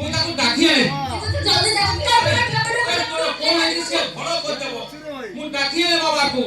ମୁଁ ତାକୁ ଡାକି ଆଣେ ଜଲ୍ଦି ଯାଅ କଣ ହେଇଛି ସେ ଭଲ କରିଦେବ ମୁଁ ଡାକି ଆଣେ ବାବାକୁ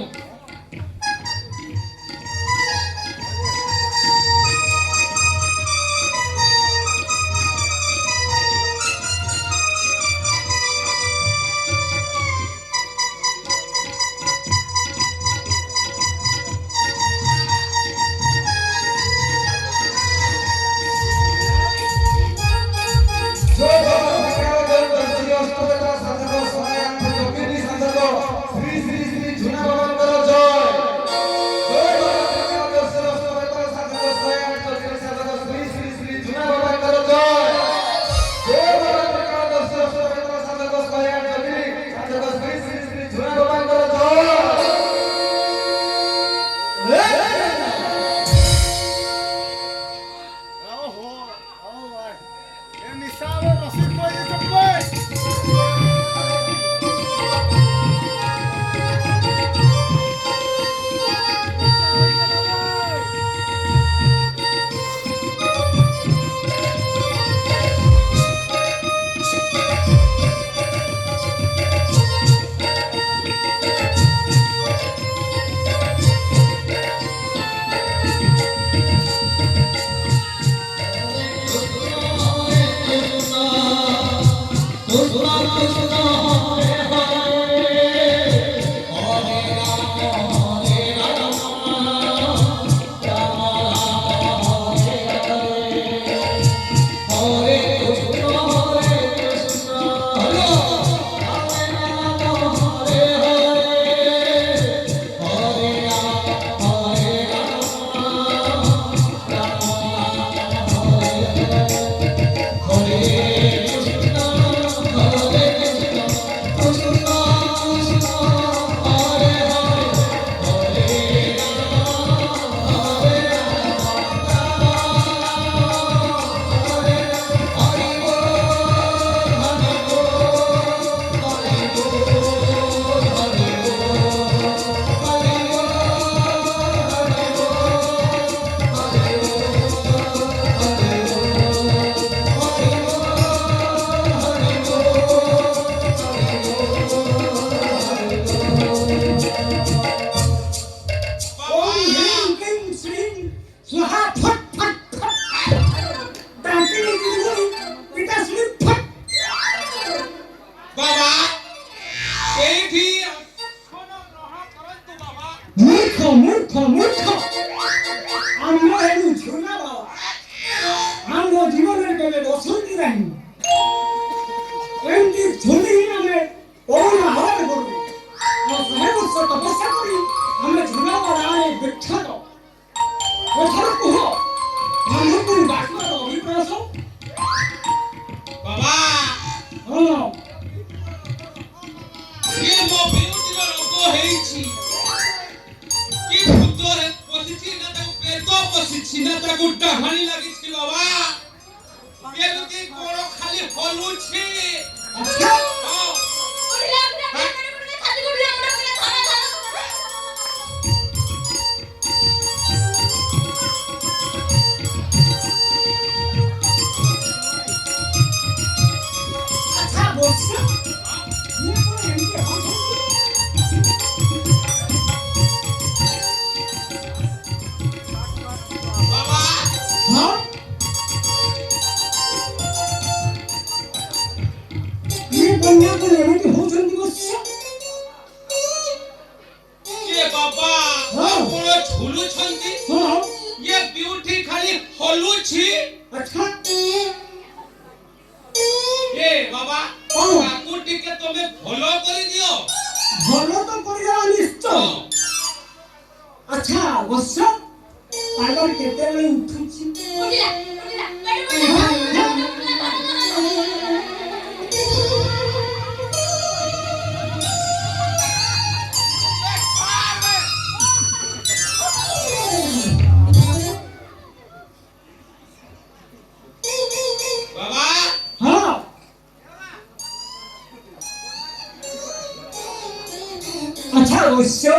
अच्छा अवश्य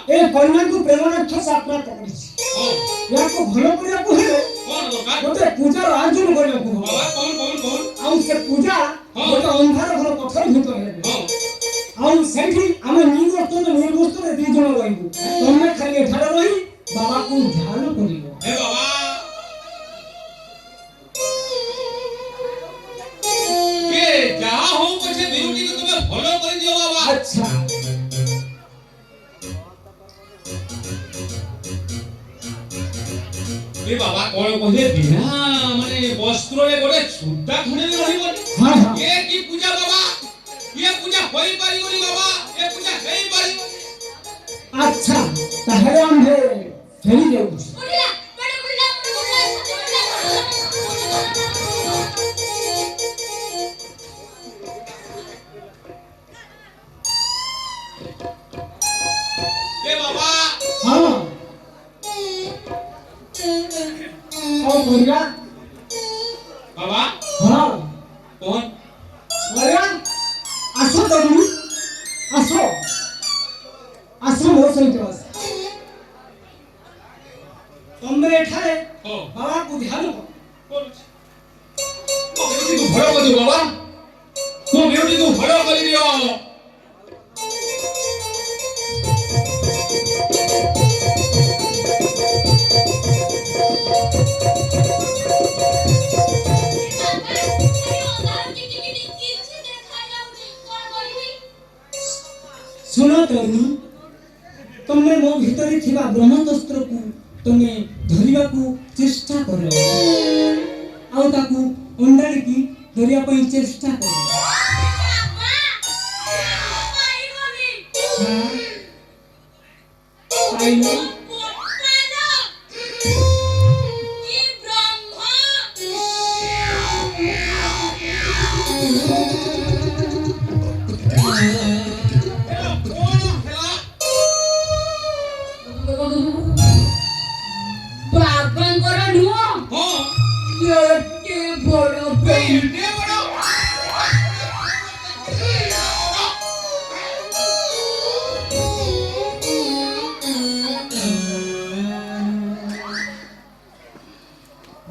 ए कन्या को प्रेम रक्षा सापना पकड़ी या को भलो करिया को हे कौन दरकार गोटे पूजा आयोजन करिया को बाबा कौन से पूजा ଗୋଟେ ଅନ୍ଧାର ଘର ପଥର ଭିତରେ ହେବେ ଆଉ ସେଠି ଆମେ ନିର୍ଗୋଷ୍ଠରେ ଦି ଜଣ ରହିବୁ ତମେ ଖାଲି ଏଠାରେ ରହି ବାବାକୁ ଧ୍ୟାନ କରିବ ହେ ବାବା କେ ଯାହା ହଉ ପଛେ ବିଉଟିକୁ ତୁମେ ଭଲ କରିଦିଅ ବାବା ଆଚ୍ଛା ଏ ବାବା କଣ କହିଲେ ବିନା ମାନେ ବସ୍ତ୍ରରେ ଗୋଟେ ଛୁଟା ଖଣ୍ଡେ ରହିବନି ହଁ ହଁ ଏ କି ପୂଜା ବାବା ଏ ପୂଜା ହୋଇ ପାରିବନି ବାବା ଏ ପୂଜା ହେଇ ପାରିବନି ଆଚ୍ଛା ତାହେଲେ ଆମେ ଫେରି ଯାଉଛୁ ଏ ବାବା ହଁ କଣ କରିବା ବାବା ହଁ କଣ କରିବା ଆସ ତମେ ଆସ ଆସ ମୋ ସହିତ ଆସ ତମେ ଏଠାରେ ବାବାକୁ ଧ୍ୟାନ କର ମୋ ବିଉଟିକୁ ଭଲ କରିଦିଅ ବାବା ମୋ ବିଉଟିକୁ ଭଲ କରିଦିଅ सुनो तरुणी तुमने मो भीतर थिबा ब्रह्मास्त्र को तुमे धरिबा को चेष्टा करो आउ ताकू अंडाड़ी की धरिया पई चेष्टा करो पाइलो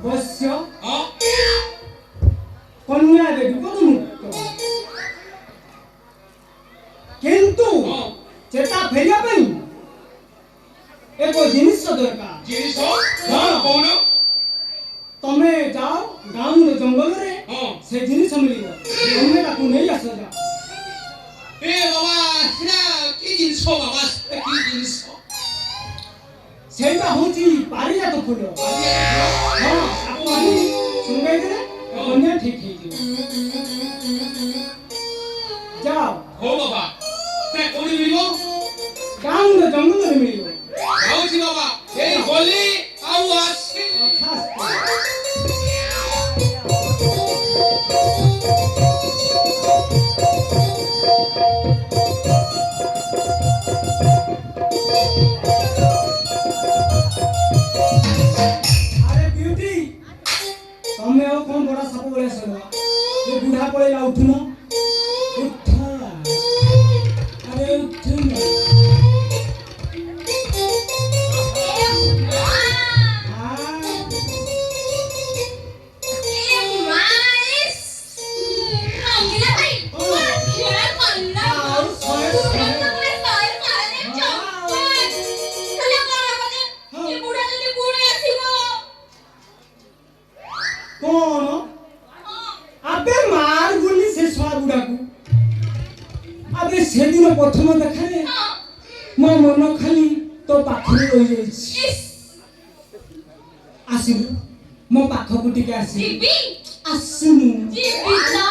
बस्य कन्या देवी को मुक्त किंतु चेता फेरिया पई एको जिनिस दरकार जिनिस कौन तमे जाओ गांव रे जंगल रे से जिनिस मिलिबो तमे ताकू नै आस जा ए बाबा सेना की जिनिस बाबा की जिनिस सेटा होची पारिजात फूल हां ताकू आनी सुंगाई दे कन्या ठीक हे जाओ हो बाबा से कोनी मिलिबो गांव रे जंगल रे मिलिबो आउची बाबा ए बोली आउ आसी खास तमे और कौन बड़ा साप बड़े सलवा ये बूढ़ा पड़ेला उठना उठा अरे उठना कौन अबे मार गुली से स्वाद बुढ़ा को अबे से दिन प्रथम देखाले मो मन खाली तो पाखरे रहि जाइछि आसिबु मो पाख को टिके आसी जीबी आसनु जीबी ना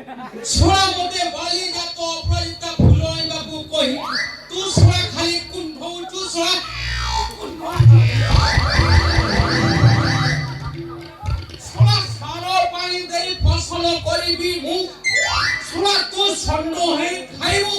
ଛୁଆ ମତେ ବାଲି ଜାତ ଅପରାଜିତା ଫୁଲ ଆଣିବାକୁ କହି ତୁ ଛୁଆ ଖାଲି କୁଣ୍ଠଉଛୁ ଛୁଆ ଛୁଆ ସାର ପାଣି ଦେଇ ଫସଲ କରିବି ମୁଁ ଛୁଆ ତୁ ଷଣ୍ଢ ହେଇ ଖାଇବୁ